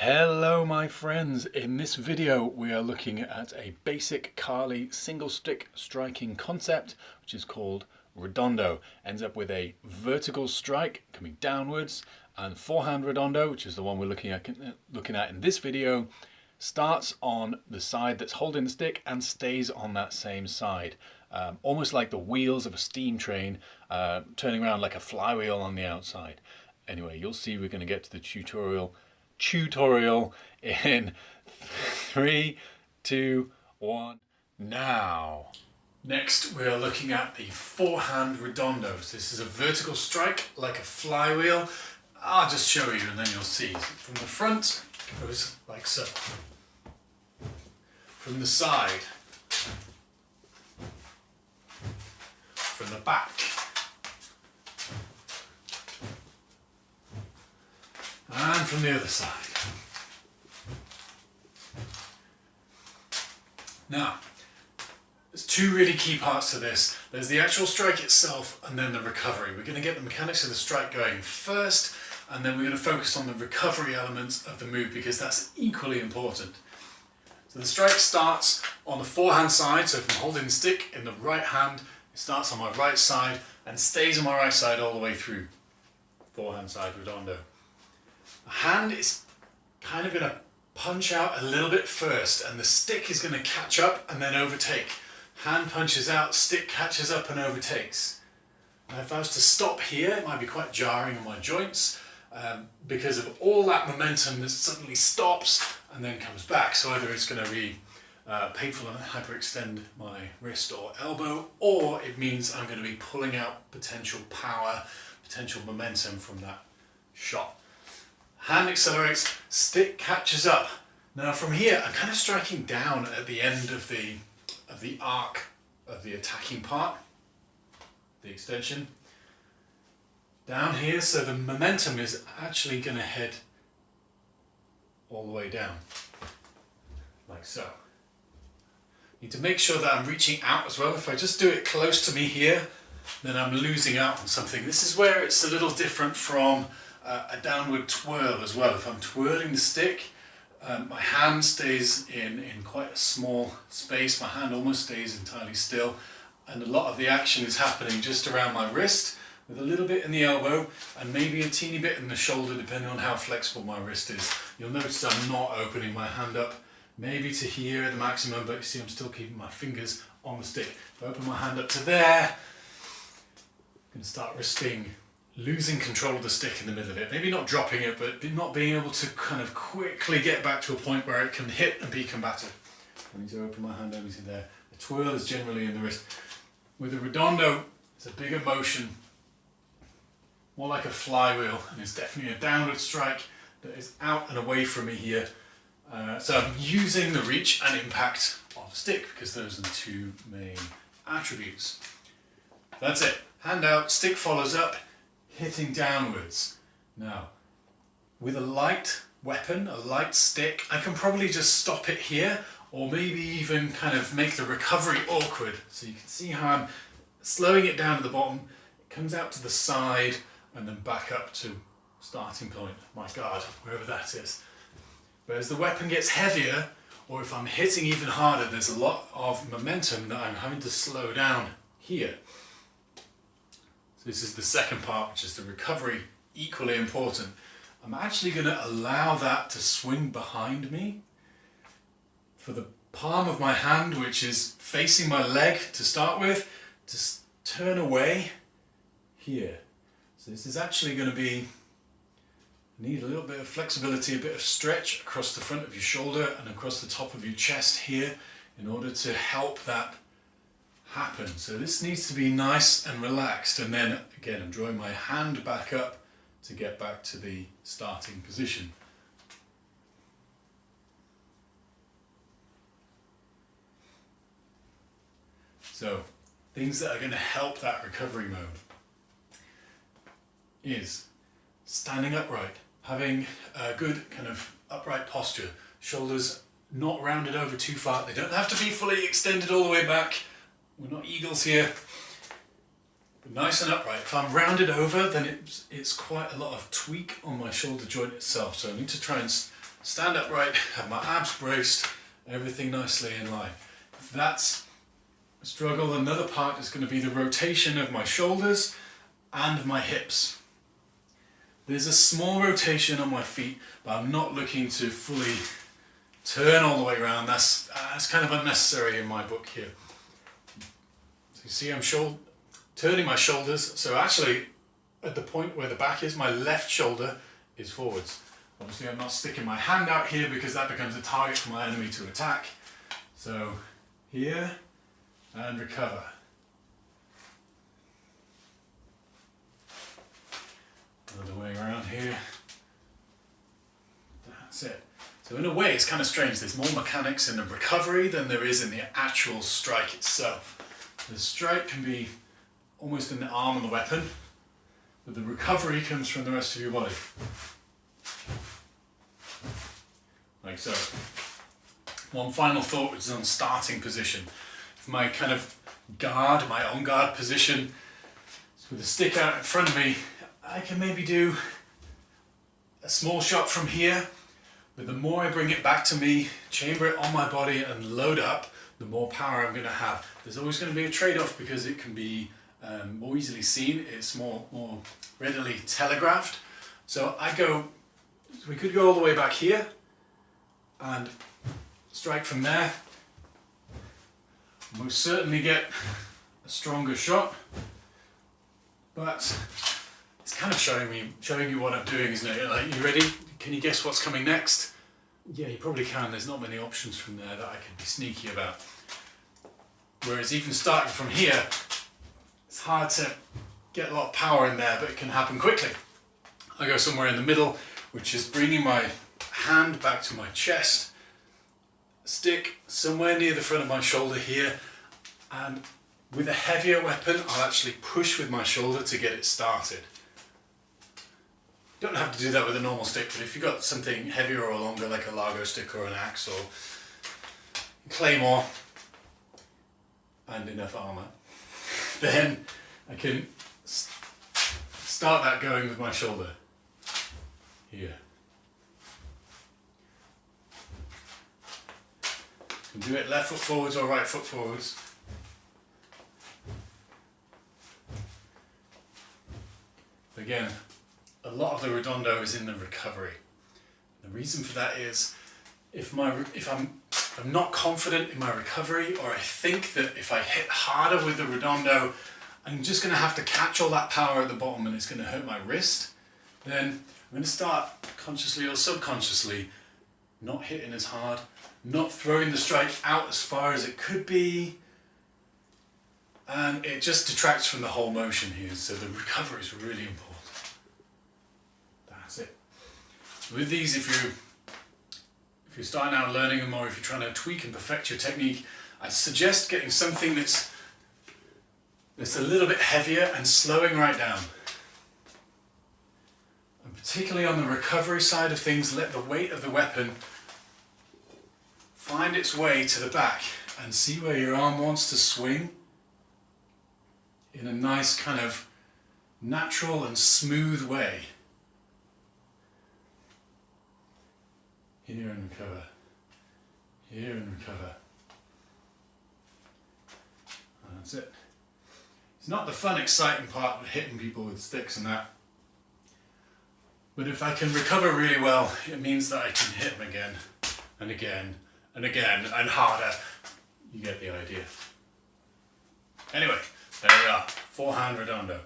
Hello my friends, in this video we are looking at a basic Kali single stick striking concept which is called Redondo. Ends up with a vertical strike coming downwards, and Forehand Redondo, which is the one we're looking at in this video, starts on the side that's holding the stick and stays on that same side. Almost like the wheels of a steam train turning around like a flywheel on the outside. Anyway, you'll see we're going to get to the tutorial in 3, 2, 1, now. Next we are looking at the Forehand Redondo. So this is a vertical strike like a flywheel. I'll just show you and then you'll see. From the front it goes like so. From the side. From the back. And from the other side. Now, there's two really key parts to this. There's the actual strike itself and then the recovery. We're going to get the mechanics of the strike going first, and then we're going to focus on the recovery elements of the move because that's equally important. So the strike starts on the forehand side, so if I'm holding the stick in the right hand, it starts on my right side and stays on my right side all the way through. Forehand side Redondo. The hand is kind of going to punch out a little bit first, and the stick is going to catch up and then overtake. Hand punches out, stick catches up and overtakes. Now if I was to stop here, it might be quite jarring on my joints because of all that momentum that suddenly stops and then comes back. So either it's going to be painful and hyperextend my wrist or elbow, or it means I'm going to be pulling out potential power, potential momentum from that shot. Hand accelerates, stick catches up. Now from here, I'm kind of striking down at the end of the arc of the attacking part, the extension. Down here, so the momentum is actually going to head all the way down, like so. Need to make sure that I'm reaching out as well. If I just do it close to me here, then I'm losing out on something. This is where it's a little different from a downward twirl as well. If I'm twirling the stick, my hand stays in quite a small space. My hand almost stays entirely still, and a lot of the action is happening just around my wrist, with a little bit in the elbow and maybe a teeny bit in the shoulder depending on how flexible my wrist is. You'll notice I'm not opening my hand up maybe to here at the maximum, but you see I'm still keeping my fingers on the stick. If I open my hand up to there, I'm going to start risking losing control of the stick in the middle of it. Maybe not dropping it, but not being able to kind of quickly get back to a point where it can hit and be combative. I need to open my hand over to there. The twirl is generally in the wrist. With the Redondo, it's a bigger motion, more like a flywheel, and it's definitely a downward strike that is out and away from me here. So I'm using the reach and impact of the stick because those are the two main attributes. That's it. Hand out, stick follows up, hitting downwards. Now, with a light weapon, a light stick, I can probably just stop it here, or maybe even kind of make the recovery awkward. So you can see how I'm slowing it down at the bottom, it comes out to the side, and then back up to starting point, my guard, wherever that is. But as the weapon gets heavier, or if I'm hitting even harder, there's a lot of momentum that I'm having to slow down here. This is the second part, which is the recovery, equally important. I'm actually going to allow that to swing behind me for the palm of my hand, which is facing my leg to start with, to turn away here. So this is actually going to be, need a little bit of flexibility, a bit of stretch across the front of your shoulder and across the top of your chest here in order to help that happen. So this needs to be nice and relaxed, and then again I'm drawing my hand back up to get back to the starting position. So things that are going to help that recovery mode is standing upright, having a good kind of upright posture, shoulders not rounded over too far, they don't have to be fully extended all the way back. We're not eagles here, but nice and upright. If I'm rounded over, then it's quite a lot of tweak on my shoulder joint itself, so I need to try and stand upright, have my abs braced, everything nicely in line. If that's a struggle, another part is going to be the rotation of my shoulders and my hips. There's a small rotation on my feet, but I'm not looking to fully turn all the way around. That's kind of unnecessary in my book here. So you see I'm turning my shoulders, so actually at the point where the back is, my left shoulder is forwards. Obviously I'm not sticking my hand out here because that becomes a target for my enemy to attack. So here and recover. Another way around here. That's it. So in a way it's kind of strange. There's more mechanics in the recovery than there is in the actual strike itself. The strike can be almost in the arm of the weapon, but the recovery comes from the rest of your body. Like so. One final thought is on starting position. For my kind of guard, my on guard position, with the stick out in front of me, I can maybe do a small shot from here, but the more I bring it back to me, chamber it on my body and load up, the more power I'm going to have. There's always going to be a trade-off because it can be more easily seen, it's more readily telegraphed. So we could go all the way back here and strike from there. Most certainly get a stronger shot, but it's kind of showing you what I'm doing, isn't it? Like, you ready? Can you guess what's coming next? Yeah, you probably can. There's not many options from there that I can be sneaky about. Whereas even starting from here, it's hard to get a lot of power in there, but it can happen quickly. I go somewhere in the middle, which is bringing my hand back to my chest, stick somewhere near the front of my shoulder here, and with a heavier weapon, I'll actually push with my shoulder to get it started. You don't have to do that with a normal stick, but if you've got something heavier or longer like a Largo stick or an axe or a claymore and enough armour, then I can start that going with my shoulder here. You can do it left foot forwards or right foot forwards. Again, a lot of the Redondo is in the recovery. The reason for that is if I'm not confident in my recovery, or I think that if I hit harder with the Redondo, I'm just going to have to catch all that power at the bottom and it's going to hurt my wrist, then I'm going to start consciously or subconsciously not hitting as hard, not throwing the strike out as far as it could be, and it just detracts from the whole motion here. So the recovery is really important. That's it. With these, if you're starting out learning them, or if you're trying to tweak and perfect your technique, I suggest getting something that's a little bit heavier and slowing right down. And particularly on the recovery side of things, let the weight of the weapon find its way to the back and see where your arm wants to swing in a nice kind of natural and smooth way. Here and recover. Here and recover. And that's it. It's not the fun, exciting part of hitting people with sticks and that. But if I can recover really well, it means that I can hit them again and again and again and harder. You get the idea. Anyway, there we are. Forehand Redondo.